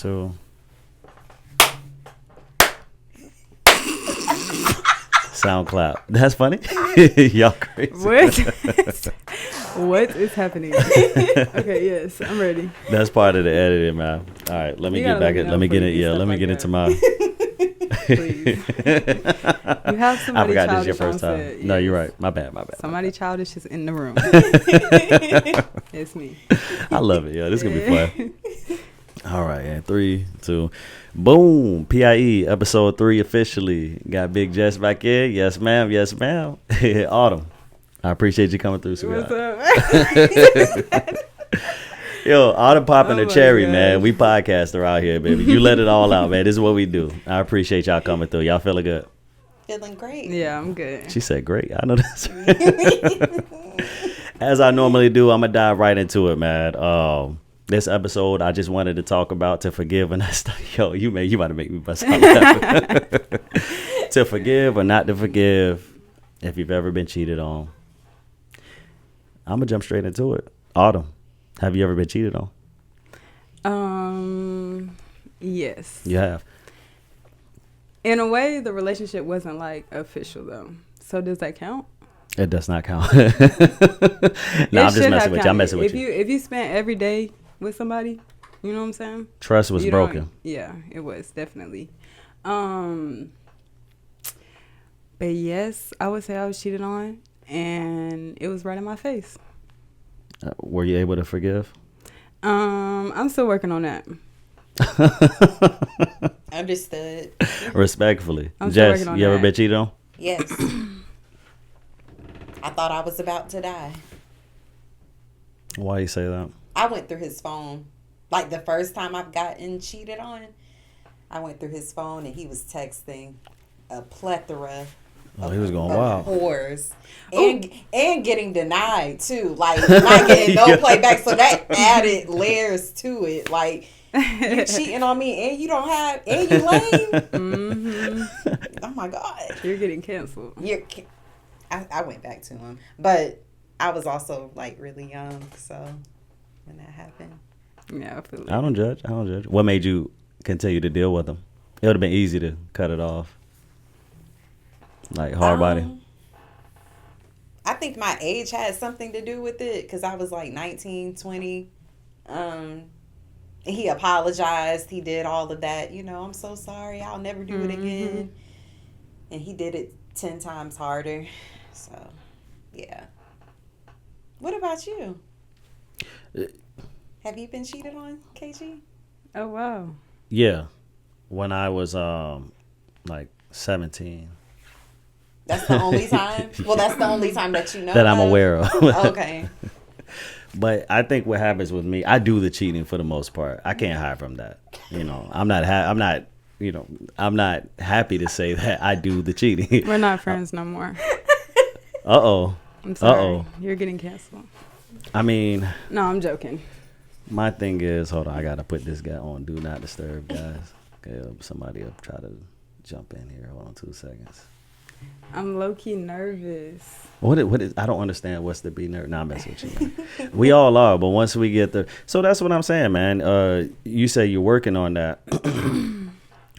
2. Sound clap. That's funny. Y'all crazy. What is happening? Okay, yes, I'm ready. That's part of the editing, man. All right, let me get back. Let me get it. Yeah, let me get into my. Please. You have somebody I forgot childish this is your first time. Set. No, yes. you're right. My bad. Somebody childish is in the room. It's me. I love it. Yeah, this is gonna be fun. All right, and 3, 2, boom. PIE episode 3 officially got Big Jess back in. Yes, ma'am. Yes, ma'am. Autumn, I appreciate you coming through, sweetheart. What's up? Yo, Autumn popping Oh the my cherry, gosh. man. We podcaster out here, baby. You let it all out, man. This is what we do. I appreciate y'all coming through. Y'all feeling good? Feeling great. Yeah, I'm good. She said, great. I know that's right. As I normally do, I'm going to dive right into it, man. This episode, I just wanted to talk about to forgive and not yo, you about to make me bust out laughing. To forgive or not to forgive if you've ever been cheated on. I'm going to jump straight into it. Autumn, have you ever been cheated on? Yes. You have? In a way, the relationship wasn't like official though. So does that count? It does not count. No, I'm just messing with you. I'm messing with you. If you spent every day with somebody, you know what I'm saying? Trust was broken. Yeah, it was definitely. But yes, I would say I was cheated on, and it was right in my face. Were you able to forgive? I'm still working on that. Understood. Respectfully. I'm still Jess, working on you ever that. been cheated on? Yes. I thought I was about to die. Why you say that? I went through his phone. Like the first time I've gotten cheated on, I went through his phone and he was texting a plethora Oh, he was going of wild. whores. And getting denied too. Like not getting no playback. So that added layers to it. Like you cheating on me and you don't have and you lame. Mm-hmm. Oh my God. You're getting canceled. I went back to him. But I was also like really young, so when that happened. Yeah, I feel it. I don't judge. What made you continue to deal with him? It would have been easy to cut it off. Like hard body. I think my age had something to do with it because I was like 19, 20. And he apologized. He did all of that. You know, I'm so sorry. I'll never do it again. And he did it 10 times harder. So, yeah. What about you? Have you been cheated on, KG? Oh, wow. Yeah. When I was like 17. That's the only time? Well, that's the only time that you know that I'm aware of. Okay. But I think what happens with me, I do the cheating for the most part. I can't hide from that. You know, I'm not happy to say that I do the cheating. We're not friends no more. Uh-oh. I'm sorry. Uh-oh. You're getting canceled. I mean, No, I'm joking. my thing is, hold on, I got to put this guy on Do Not Disturb, guys. Okay, somebody will try to jump in here. Hold on 2 seconds. I'm low-key nervous. What is? I don't understand what's the be nervous. Nah, I'm messing with you. We all are, but once we get there. So that's what I'm saying, man. You say you're working on that.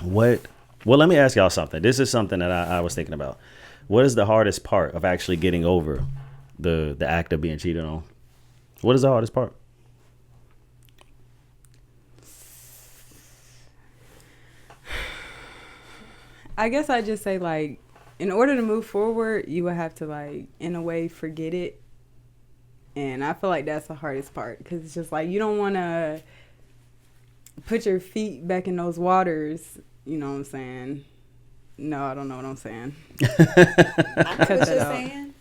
What? Well, let me ask y'all something. This is something that I was thinking about. What is the hardest part of actually getting over the act of being cheated on? What is the hardest part? I guess I just say, like, in order to move forward, you would have to, like, in a way, forget it. And I feel like that's the hardest part because it's just like you don't want to put your feet back in those waters. You know what I'm saying? No, I don't know what I'm saying. I know what you're saying.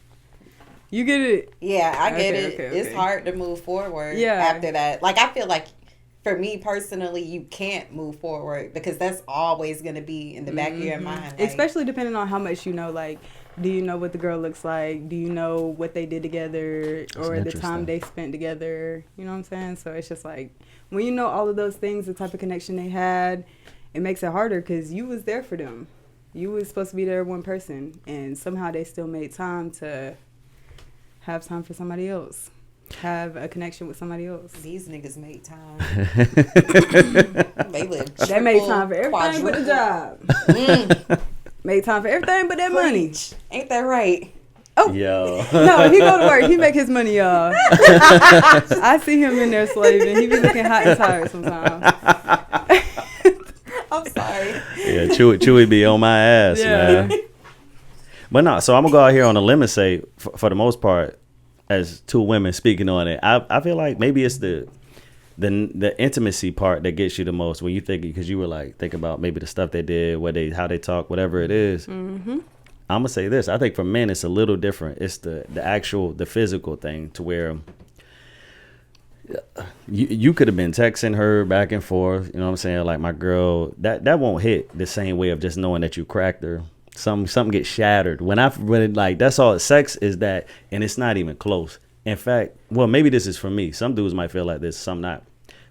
You get it? Yeah, I get Okay, it. okay. It's hard to move forward Yeah. after that. Like, I feel like for me personally, you can't move forward because that's always going to be in the back of your mind. Like, especially depending on how much you know. Like, do you know what the girl looks like? Do you know what they did together or the time they spent together? You know what I'm saying? So it's just like when you know all of those things, the type of connection they had, it makes it harder because you was there for them. You was supposed to be there one person, and somehow they still made time to have time for somebody else. have a connection with somebody else. These niggas make time. They live. They make time for everything but the job. Make time for everything but that money. Ain't that right? Oh, Yo. No, he go to work. He make his money, y'all. I see him in there slaving. He be looking hot and tired sometimes. I'm sorry. Yeah, Chewy be on my ass, man. But no, so I'm gonna go out here on a limb and say, for the most part, as two women speaking on it, I feel like maybe it's the intimacy part that gets you the most when you think, because you were like think about maybe the stuff they did, how they talk, whatever it is. Mm-hmm. I'm gonna say this. I think for men it's a little different. It's the physical thing, to where you could have been texting her back and forth. You know what I'm saying? Like my girl, that won't hit the same way of just knowing that you cracked her. Something gets shattered when like that's all. Sex is that, and it's not even close. In fact, well, maybe this is for me. Some dudes might feel like this, some not.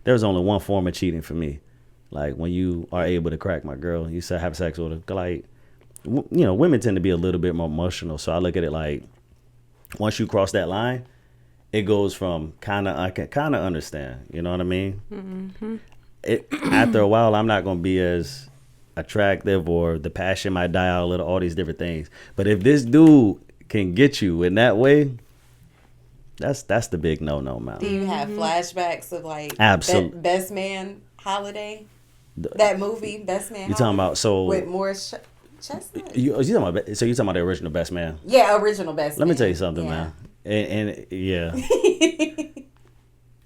There's only one form of cheating for me. Like when you are able to crack my girl, you say have sex with her. Like, you know, women tend to be a little bit more emotional. So I look at it like, once you cross that line, it goes from I can kind of understand. You know what I mean? Mm-hmm. After a while, I'm not going to be as attractive, or the passion might die out a little, all these different things. But if this dude can get you in that way, that's the big no, man. Do you have flashbacks of like Absolutely. Best Man Holiday? That movie, Best Man. You talking about with Morris Chestnut? You talking about the original Best Man? Yeah, original Best Man. Let me tell you something, man. And yeah.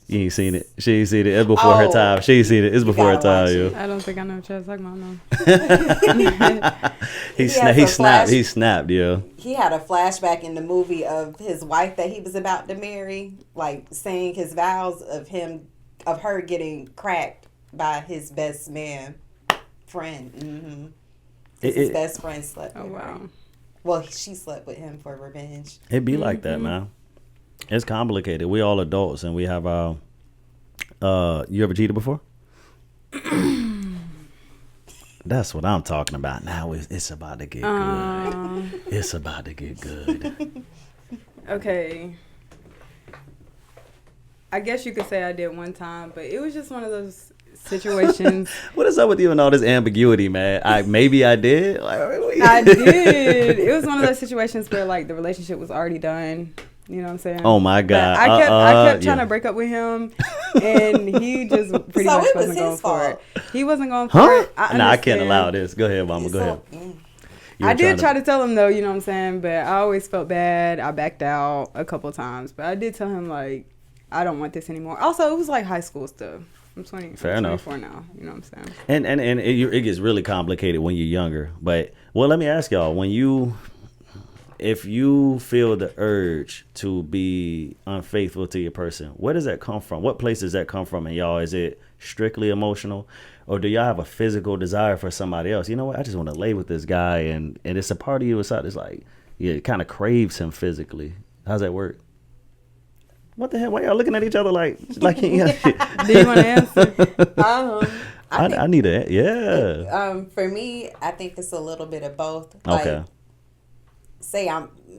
You ain't seen it. She ain't seen it. It's before her time. She ain't seen it. It's before her time, yo. I don't think I know what you're talking about now. He snapped, yo. He had a flashback in the movie of his wife that he was about to marry, like saying his vows of her getting cracked by his best man friend. Mm-hmm. His best friend slept with her. Well, she slept with him for revenge. It be like that, man. It's complicated. We all adults, and we have our. You ever cheated before? That's what I'm talking about now. It's about to get good. It's about to get good. Okay. I guess you could say I did one time, but it was just one of those situations. What is up with you and all this ambiguity, man? Maybe I did. I did. It was one of those situations where like the relationship was already done. You know what I'm saying? Oh my God! But I kept trying to break up with him, and he just pretty much wasn't going for it. He wasn't going for it. I can't allow this. Go ahead, mama. Go ahead. I did try to tell him though. You know what I'm saying? But I always felt bad. I backed out a couple of times, but I did tell him like I don't want this anymore. Also, it was like high school stuff. I'm 24 now. You know what I'm saying? And it gets really complicated when you're younger. But let me ask y'all: if you feel the urge to be unfaithful to your person, where does that come from? What place does that come from in y'all? Is it strictly emotional, or do y'all have a physical desire for somebody else? You know what? I just want to lay with this guy, and it's a part of you inside. It's like it kind of craves him physically. How's that work? What the hell? Why y'all looking at each other like? Do you want to answer? I need it. Yeah. For me, I think it's a little bit of both. Okay. Like, say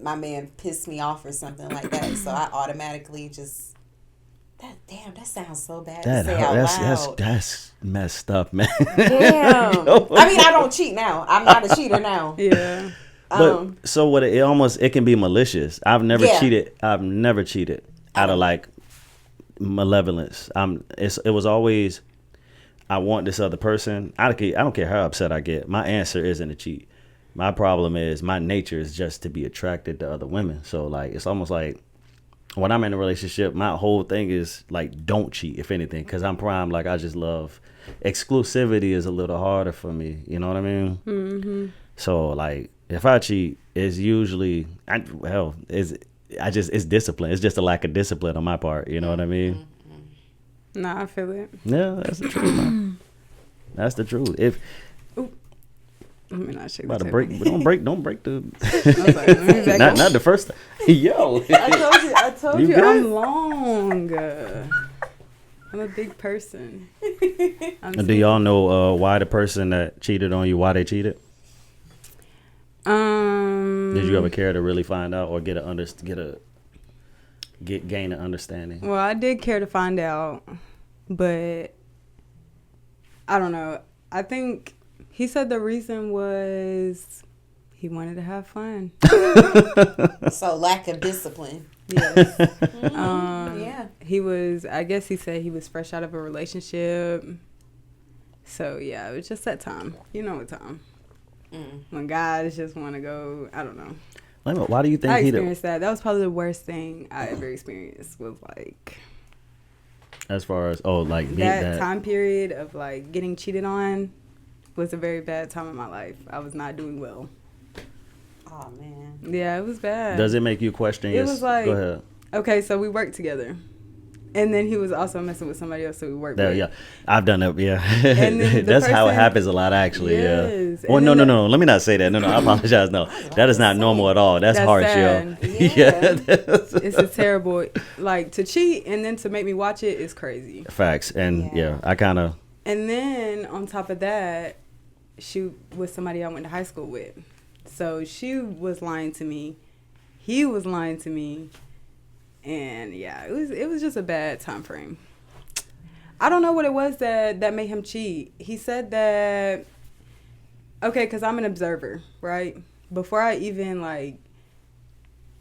my man pissed me off or something like that, so I automatically just that sounds so bad to say out loud. That's messed up, man. Damn. I mean, I don't cheat now. I'm not a cheater now. Yeah. But so what? It can be malicious. I've never cheated. I've never cheated out of like malevolence. It was always I want this other person. I don't care how upset I get. My answer isn't to cheat. My problem is my nature is just to be attracted to other women. So like it's almost like when I'm in a relationship, my whole thing is like don't cheat, if anything, because I'm prime. Like I just love exclusivity is a little harder for me. You know what I mean? Mm-hmm. So like if I cheat, it's usually it's discipline. It's just a lack of discipline on my part. You know what I mean? Nah, I feel it. Yeah, that's the truth, man. That's the truth. If I mean, not shake about the to table. break, don't break the. Like, not the first time. Yo. I told you, good? I'm long. I'm a big person. Do y'all know why the person that cheated on you, why they cheated? Did you ever care to really find out or get gain an understanding? Well, I did care to find out, but I don't know. I think he said the reason was he wanted to have fun. So lack of discipline. Yes. Yeah. He was, I guess he said he was fresh out of a relationship. So, yeah, it was just that time. You know what time. When guys just want to go, I don't know. Why do you think I he experienced that. That was probably the worst thing I ever experienced was like. As far as, that time period of like getting cheated on was a very bad time in my life. I was not doing well. Oh, man. Yeah, it was bad. Does it make you question? It was like, go ahead. Okay, so we worked together. And then he was also messing with somebody else that we worked with. Yeah, I've done that. Yeah, And then that's how it happens a lot, actually. Yes. Yeah. Well, no. Let me not say that. No. I apologize. No, that is not normal at all. That's harsh, sad. yo. Yeah. It's a terrible, like, to cheat and then to make me watch it is crazy. Facts. And yeah I kind of. And then on top of that, she was somebody I went to high school with. So she was lying to me. He was lying to me. And yeah, it was just a bad time frame. I don't know what it was that made him cheat. He said that, okay, because I'm an observer, right? Before I even like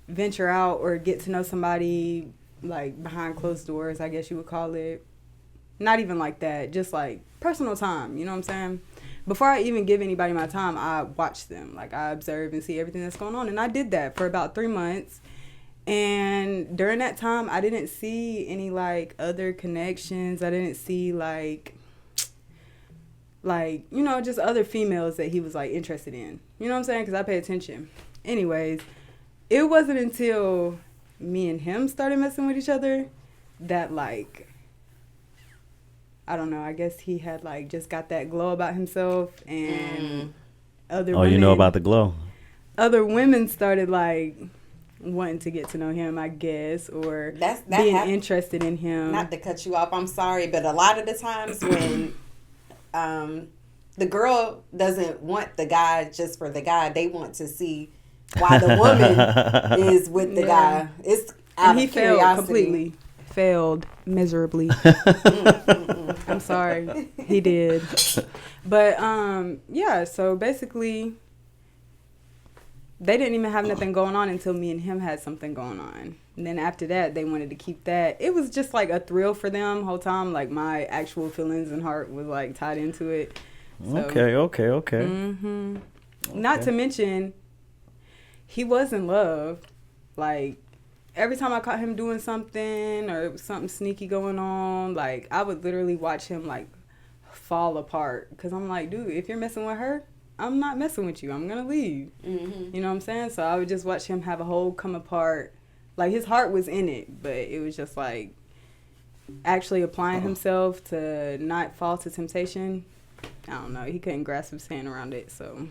venture out or get to know somebody like behind closed doors, I guess you would call it. Not even like that, just like personal time, you know what I'm saying? Before I even give anybody my time, I watch them. Like I observe and see everything that's going on. And I did that for about 3 months. And during that time, I didn't see any, like, other connections. I didn't see, like, you know, just other females that he was, like, interested in. You know what I'm saying? Because I pay attention. Anyways, it wasn't until me and him started messing with each other that, like, I don't know. I guess he had, like, just got that glow about himself. And other women... you know about the glow. Other women started, like... wanting to get to know him, I guess, or being interested in him. Not to cut you off, I'm sorry, but a lot of the times when the girl doesn't want the guy just for the guy, they want to see why the woman is with the guy. It's out of curiosity. Failed completely. Failed miserably. I'm sorry. He did. But yeah, so basically they didn't even have nothing going on until me and him had something going on. And then after that, they wanted to keep that. It was just like a thrill for them the whole time. Like my actual feelings and heart was like tied into it. So, Okay. Mm-hmm. Okay. Not to mention, he was in love. Like every time I caught him doing something or it was something sneaky going on, like I would literally watch him like fall apart. Because I'm like, dude, if you're messing with her, I'm not messing with you. I'm going to leave. Mm-hmm. You know what I'm saying? So I would just watch him have a whole come apart. Like, his heart was in it, but it was just, like, actually applying himself to not fall to temptation. I don't know. He couldn't grasp his hand around it, so.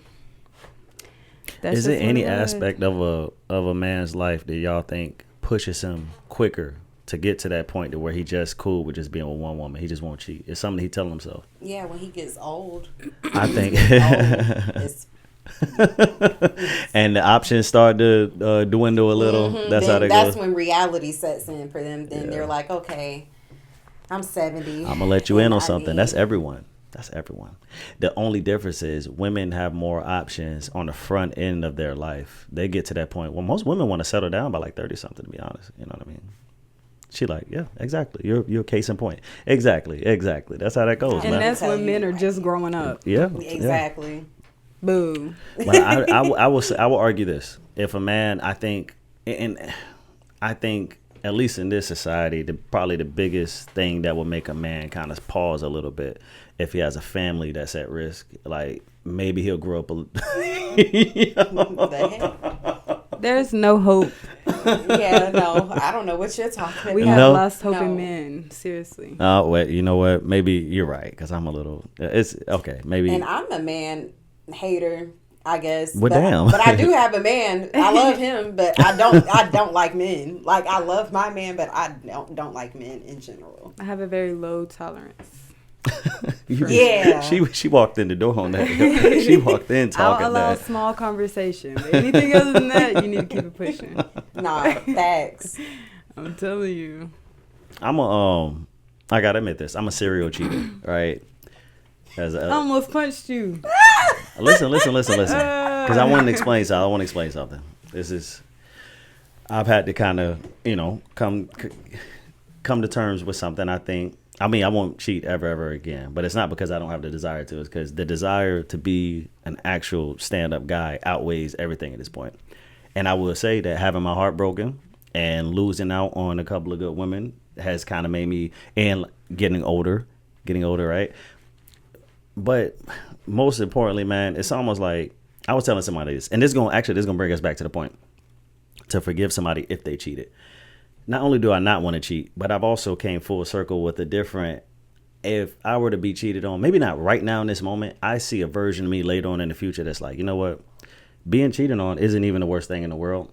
Is there any aspect of a man's life that y'all think pushes him quicker to get to that point to where he just cool with just being with one woman? He just won't cheat. It's something he telling himself. Yeah, when he gets old. I think. And the options start to dwindle a little. Mm-hmm. That's how they go. That's when reality sets in for them. Then they're like, okay, I'm 70. I'm gonna let you in on something. That's everyone. The only difference is women have more options on the front end of their life. They get to that point. Well, most women want to settle down by like 30 something, to be honest. You know what I mean? She like, yeah, exactly. You're a case in point. Exactly. That's how that goes, and man. That's when men are just growing up. Yeah. Exactly. Yeah. Boo. But I will argue this. If a man, I think at least in this society, probably the biggest thing that will make a man kind of pause a little bit if he has a family that's at risk. Like maybe he'll grow up There's no hope. Yeah, no, I don't know what you're talking about. We have lost hope in men. Seriously. Oh, wait, you know what? Maybe you're right because I'm a little. It's okay. Maybe. And I'm a man hater, I guess. Well, damn. But I do have a man. I love him, but I don't like men. Like I love my man, but I don't like men in general. I have a very low tolerance. Yeah. She walked in the door on that. She walked in talking. I'll allow small conversation. But anything other than that, you need to keep it pushing. Nah, facts. I'm telling you. I gotta admit this. I'm a serial cheater, right? As I almost punched you. listen. Because I want to explain something. I want to explain something. I've had to kind of, come to terms with something. I won't cheat ever again. But it's not because I don't have the desire to. It's because the desire to be an actual stand-up guy outweighs everything at this point. And I will say that having my heart broken and losing out on a couple of good women has kind of made me, and getting older, right? But most importantly, man, it's almost like I was telling somebody this, and this is gonna bring us back to the point to forgive somebody if they cheated. Not only do I not want to cheat, but I've also came full circle with a different. If I were to be cheated on, maybe not right now in this moment, I see a version of me later on in the future that's like, you know what, being cheated on isn't even the worst thing in the world.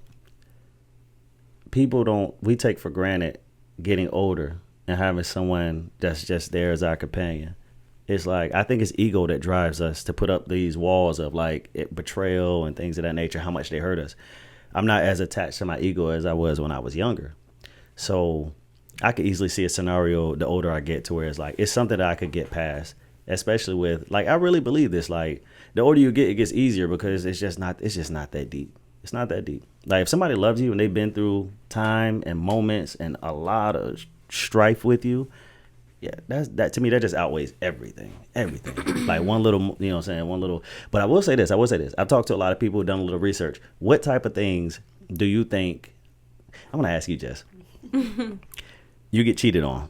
We take for granted getting older and having someone that's just there as our companion. It's like, I think it's ego that drives us to put up these walls of like betrayal and things of that nature, how much they hurt us. I'm not as attached to my ego as I was when I was younger. So I could easily see a scenario the older I get to where it's like, it's something that I could get past, especially with, like, I really believe this, like, the older you get, it gets easier because it's just not that deep. It's not that deep. Like, if somebody loves you and they've been through time and moments and a lot of strife with you, yeah, that to me, that just outweighs everything. Like one little, you know what I'm saying? But I will say this. I've talked to a lot of people who've done a little research. What type of things do you think, I'm going to ask you, Jess, you get cheated on.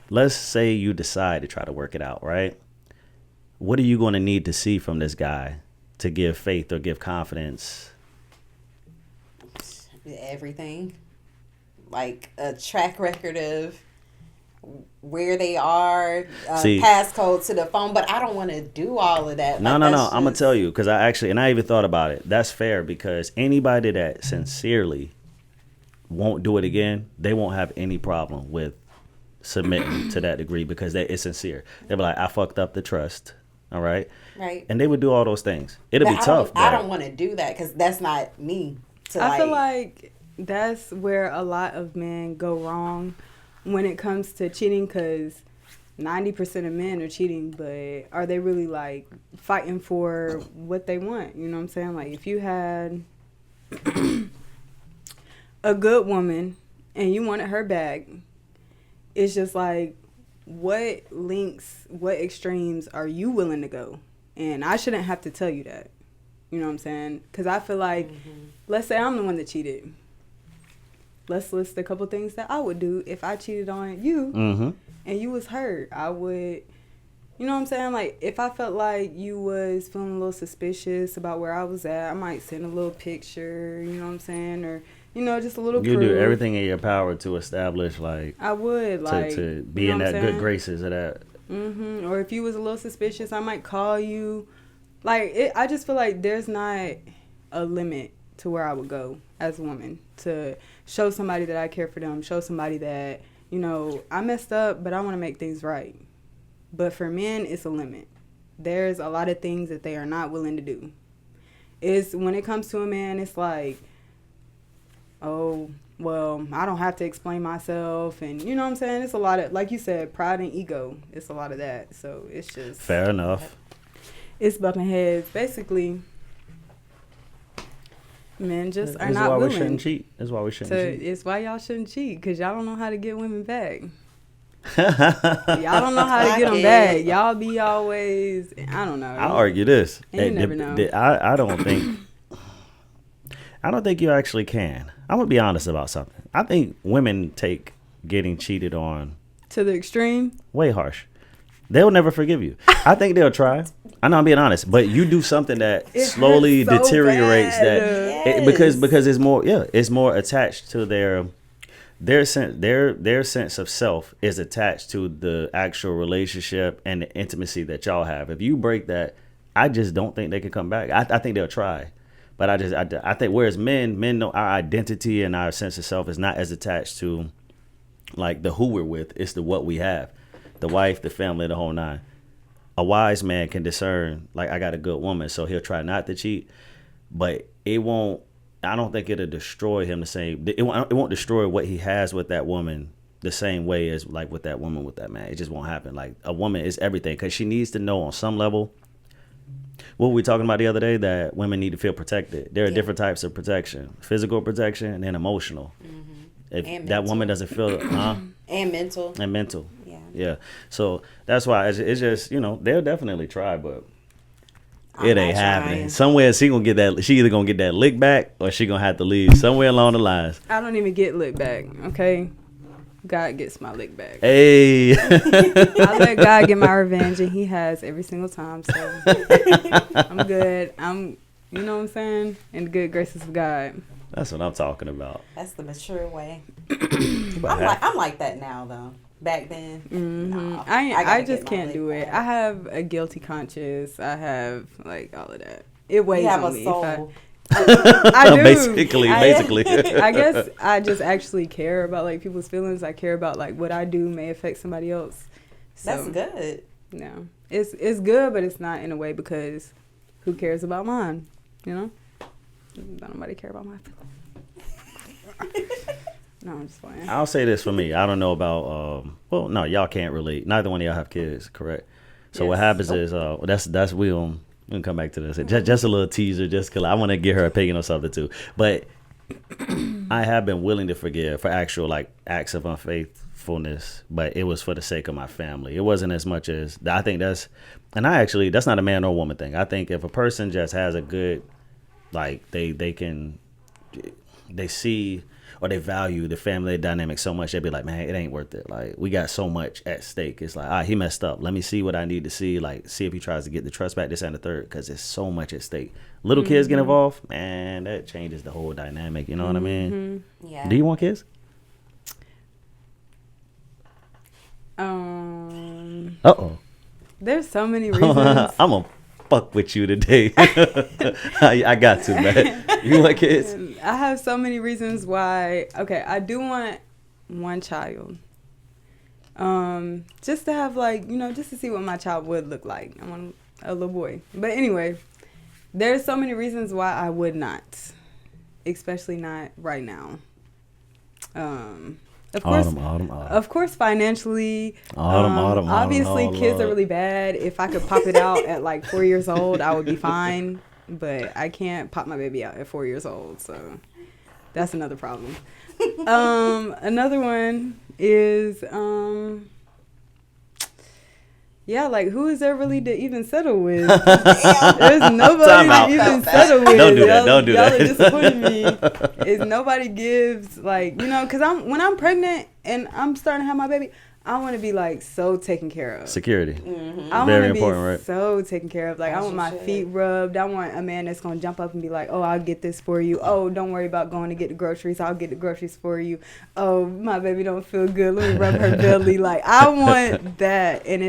Let's say you decide to try to work it out, right? What are you going to need to see from this guy to give faith or give confidence? Everything. Like a track record of where they are, passcode to the phone, but I don't want to do all of that. No. I'm going to tell you, because I even thought about it. That's fair, because anybody that sincerely won't do it again, they won't have any problem with submitting to that degree because it's sincere. They'll be like, I fucked up the trust. All right. Right. And they would do all those things. It'll be tough. I don't want to do that because that's not me. I feel like that's where a lot of men go wrong when it comes to cheating, because 90% of men are cheating, but are they really like fighting for what they want? You know what I'm saying? Like, if you had a good woman and you wanted her back, it's just like, what extremes are you willing to go? And I shouldn't have to tell you that. You know what I'm saying? Because I feel like, let's say I'm the one that cheated. Let's list a couple things that I would do if I cheated on you and you was hurt. I would, you know what I'm saying? Like, if I felt like you was feeling a little suspicious about where I was at, I might send a little picture, you know what I'm saying? Or, just a little proof. You do everything in your power to establish, like, I would, like, to be in that good graces of that. Or if you was a little suspicious, I might call you. Like, I just feel like there's not a limit to where I would go as a woman to show somebody that I care for them, show somebody that, I messed up, but I want to make things right. But for men, it's a limit. There's a lot of things that they are not willing to do. When it comes to a man, it's like, oh, well, I don't have to explain myself. And you know what I'm saying? It's a lot of, like you said, pride and ego. It's a lot of that. So it's just... Fair enough. It's bumping heads. Basically, men just are not willing. That's why we shouldn't cheat. That's why we shouldn't cheat. It's why y'all shouldn't cheat, because y'all don't know how to get women back. Y'all don't know how to get them back. Y'all be always, I don't know. I'll argue this. You never know. I don't think you actually can. I'm going to be honest about something. I think women take getting cheated on to the extreme. Way harsh. They'll never forgive you. I think they'll try. I know I'm being honest, but you do something that slowly deteriorates that because it's more attached to their sense of self is attached to the actual relationship and the intimacy that y'all have. If you break that, I just don't think they can come back. I think they'll try. But I think whereas men know our identity and our sense of self is not as attached to like the who we're with, it's the what we have. The wife, the family, the whole nine. A wise man can discern, like, I got a good woman, so he'll try not to cheat, but it won't. I don't think it'll destroy him the same. It won't destroy what he has with that woman the same way as like with that woman with that man. It just won't happen. Like a woman is everything because she needs to know on some level. What were we talking about the other day? That women need to feel protected. There are different types of protection: physical protection and then emotional. If And that mental. woman doesn't feel, And mental. and mental, Yeah. yeah. So that's why it's just they'll definitely try, but I'm it not ain't happening. trying. Somewhere she gonna get that. She either gonna get that lick back or she gonna have to leave somewhere along the lines. I don't even get lick back. Okay, God gets my lick back. Hey, I let God get my revenge, and He has every single time. So I'm good. You know what I'm saying? In the good graces of God. that's what I'm talking about. That's the mature way. But I'm like that now though. Back then, nah, I gotta just get my can't lick do it. back. I have a guilty conscience. I have like all of that. It weighs You have on a me. soul. I do. Basically. I guess I just actually care about like people's feelings. I care about like what I do may affect somebody else. So, That's good. No, it's good, but it's not in a way because who cares about mine? You know, don't nobody care about my feelings. No, I'm just playing. I'll say this for me. I don't know about. Well, no, y'all can't relate. Neither one of y'all have kids, correct? So what Yes. happens is that's we can come back to this. Just a little teaser, just because I want to get her opinion on something too. But I have been willing to forgive for actual like acts of unfaithfulness, but it was for the sake of my family. It wasn't as much as I think that's not a man or woman thing. I think if a person just has a good like they see or they value the family dynamic so much, they'd be like, man, it ain't worth it. Like, we got so much at stake. It's like, he messed up. Let me see what I need to see. Like, see if he tries to get the trust back, this and the third, because there's so much at stake. Little kids get involved, man, that changes the whole dynamic. You know what I mean? Yeah. Do you want kids? Uh-oh. There's so many reasons. I'm going to fuck with you today. I got to, man. You want kids? I have so many reasons why. Okay, I do want one child. Just to have like, just to see what my child would look like. I want a little boy. But anyway, there's so many reasons why I would not, especially not right now. Of course, Autumn. Of course, financially. Autumn, obviously, oh, kids are Lord. really bad. If I could pop it out at like 4 years old, I would be fine. But I can't pop my baby out at 4 years old, so that's another problem. Another one is, like who is there really to even settle with? There's nobody Time out. to even settle with. Don't do that. Don't do y'all that. Are disappointing me. Is nobody gives like because when I'm pregnant and I'm starting to have my baby, I want to be like so taken care of. Security. I Very want to be important, right? so taken care of. Like, I As want you my should. feet rubbed. I want a man that's going to jump up and be like, oh, I'll get this for you. Oh, don't worry about going to get the groceries. I'll get the groceries for you. Oh, my baby don't feel good. Let me rub her belly. Like, I want that. And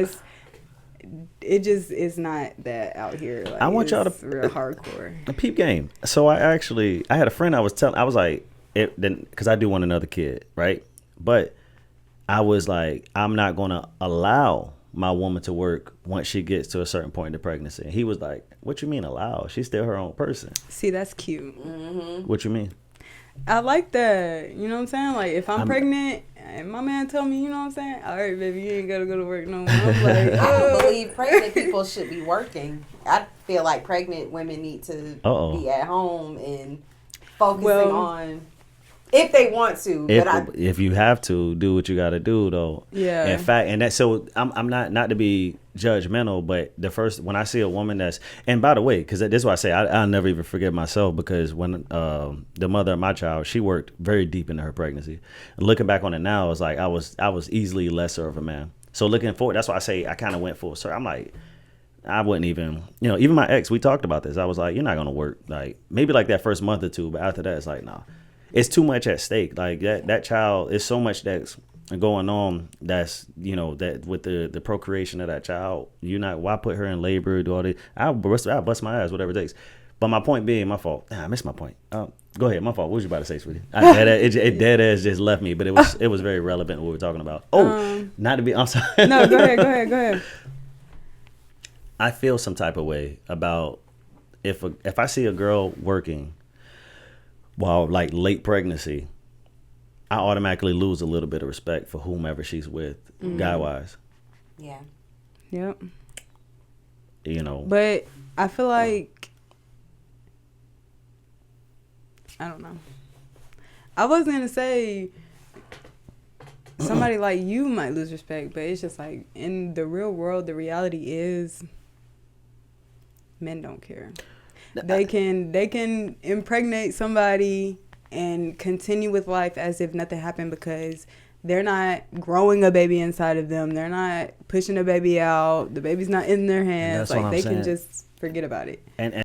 it just is not that out here. Like, I want y'all to- it's real hardcore. A peep game. So I had a friend I was like, because I do want another kid, right? But I was like, I'm not going to allow my woman to work once she gets to a certain point in the pregnancy. And he was like, what you mean allow? She's still her own person. See, that's cute. What you mean? I like that. You know what I'm saying? Like, if I'm pregnant and my man tell me, you know what I'm saying? All right, baby, you ain't got to go to work no more. I'm like, I don't believe pregnant people should be working. I feel like pregnant women need to be at home and focusing on if they want to. If you have to, do what you got to do, though. Yeah. In fact, and that's so I'm not to be judgmental, but when I see a woman and by the way, because this is why I say I'll never even forget myself, because when the mother of my child, she worked very deep into her pregnancy. And looking back on it now, it's like I was easily lesser of a man. So looking forward, that's why I say I kind of went full circle. I'm like, I wouldn't even, even my ex, we talked about this. I was like, you're not going to work, like maybe like that first month or two, but after that, it's like, nah. It's too much at stake. Like that child is so much that's going on. That's that with the procreation of that child. Why put her in labor? Do all this? I'll bust my ass, whatever it takes. But my point being, my fault. I missed my point. Go ahead, my fault. What was you about to say, sweetie? It dead ass just left me, but it was very relevant what we were talking about. Not to be. I'm sorry. no, go ahead. I feel some type of way about if I see a girl working while like late pregnancy, I automatically lose a little bit of respect for whomever she's with, guy wise. Yeah. Yep. You know. But I feel like, I don't know. I was going to say somebody like you might lose respect, but it's just like in the real world, the reality is men don't care. They can impregnate somebody and continue with life as if nothing happened because they're not growing a baby inside of them. They're not pushing a baby out. The baby's not in their hands. That's what Like I'm they saying. can just forget about it. And